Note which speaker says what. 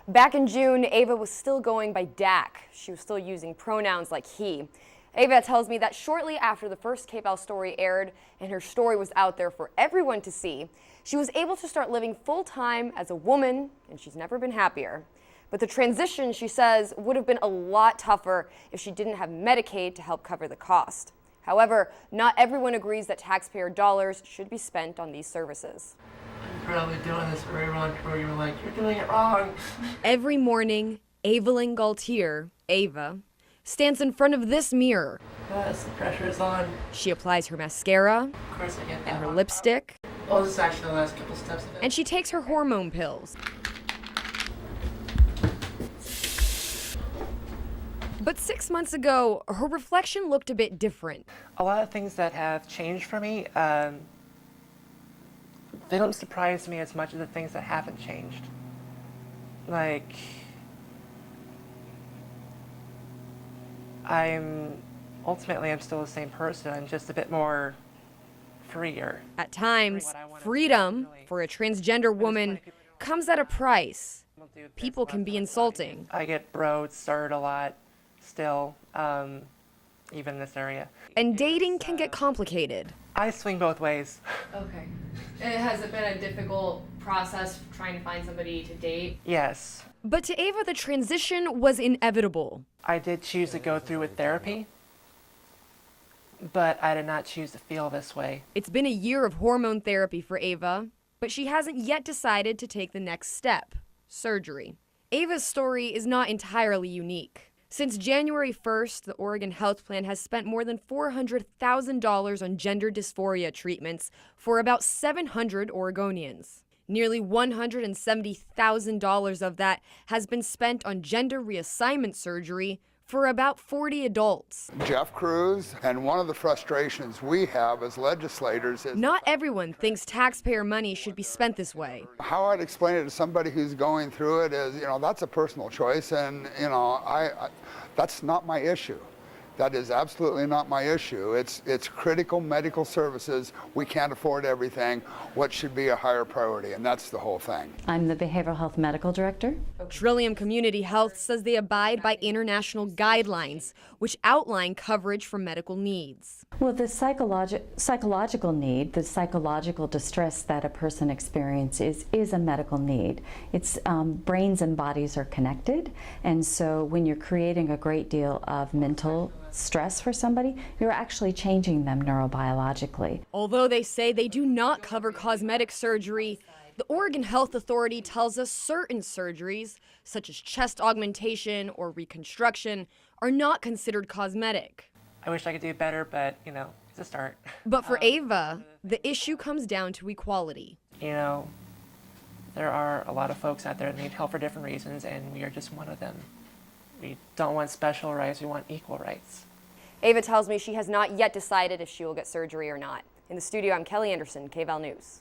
Speaker 1: Back in June, Ava was still going by Dak. She was still using pronouns like he. Ava tells me that shortly after the first KVAL story aired and her story was out there for everyone to see, she was able to start living full-time as a woman, and she's never been happier. But the transition, she says, would have been a lot tougher if she didn't have Medicaid to help cover the cost. However, not everyone agrees that taxpayer dollars should be spent on these services.
Speaker 2: I'm probably doing this very wrong, where you're like, you're doing it wrong.
Speaker 1: Every morning, Evelyn Gaultier, Ava, stands in front of this mirror.
Speaker 2: Yes, the pressure is on.
Speaker 1: She applies her mascara
Speaker 2: Of course I get that
Speaker 1: and her
Speaker 2: one.
Speaker 1: lipstick,
Speaker 2: Oh, this is actually the last couple steps of it.
Speaker 1: and she takes her hormone pills. But 6 months ago, her reflection looked a bit different.
Speaker 2: A lot of things that have changed for me, they don't surprise me as much as the things that haven't changed. Like, I'm still the same person. I'm just a bit more freer.
Speaker 1: At times, freedom for a transgender woman comes at a price. People can be insulting.
Speaker 2: I get broed, stirred a lot still, even in this area.
Speaker 1: And dating can get complicated.
Speaker 2: I swing both ways.
Speaker 1: Okay. Has it been a difficult process trying to find somebody to date?
Speaker 2: Yes.
Speaker 1: But to Ava, the transition was inevitable.
Speaker 2: I did choose to go through with therapy, but I did not choose to feel this way.
Speaker 1: It's been a year of hormone therapy for Ava, but she hasn't yet decided to take the next step, surgery. Ava's story is not entirely unique. Since January 1st, the Oregon Health Plan has spent more than $400,000 on gender dysphoria treatments for about 700 Oregonians. Nearly $170,000 of that has been spent on gender reassignment surgery for about 40 adults.
Speaker 3: Jeff Cruz, and one of the frustrations we have as legislators is
Speaker 1: not everyone thinks taxpayer money should be spent this way.
Speaker 3: how I'd explain it to somebody who's going through it is, that's a personal choice, and that's not my issue. That is absolutely not my issue. It's critical medical services. We can't afford everything. What should be a higher priority? And that's the whole thing.
Speaker 4: I'm the Behavioral Health Medical Director.
Speaker 1: Trillium Community Health says they abide by international guidelines, which outline coverage for medical needs.
Speaker 4: Well, the psychological need, the psychological distress that a person experiences is a medical need. It's brains and bodies are connected, and so when you're creating a great deal of mental stress for somebody, you're actually changing them neurobiologically.
Speaker 1: Although they say they do not cover cosmetic surgery, the Oregon Health Authority tells us certain surgeries, such as chest augmentation or reconstruction, are not considered cosmetic.
Speaker 2: I wish I could do better, but, it's a start.
Speaker 1: But for Ava, the issue comes down to equality.
Speaker 2: There are a lot of folks out there that need help for different reasons, and we are just one of them. We don't want special rights, we want equal rights.
Speaker 1: Ava tells me she has not yet decided if she will get surgery or not. In the studio, I'm Kelly Andersen, KVAL News.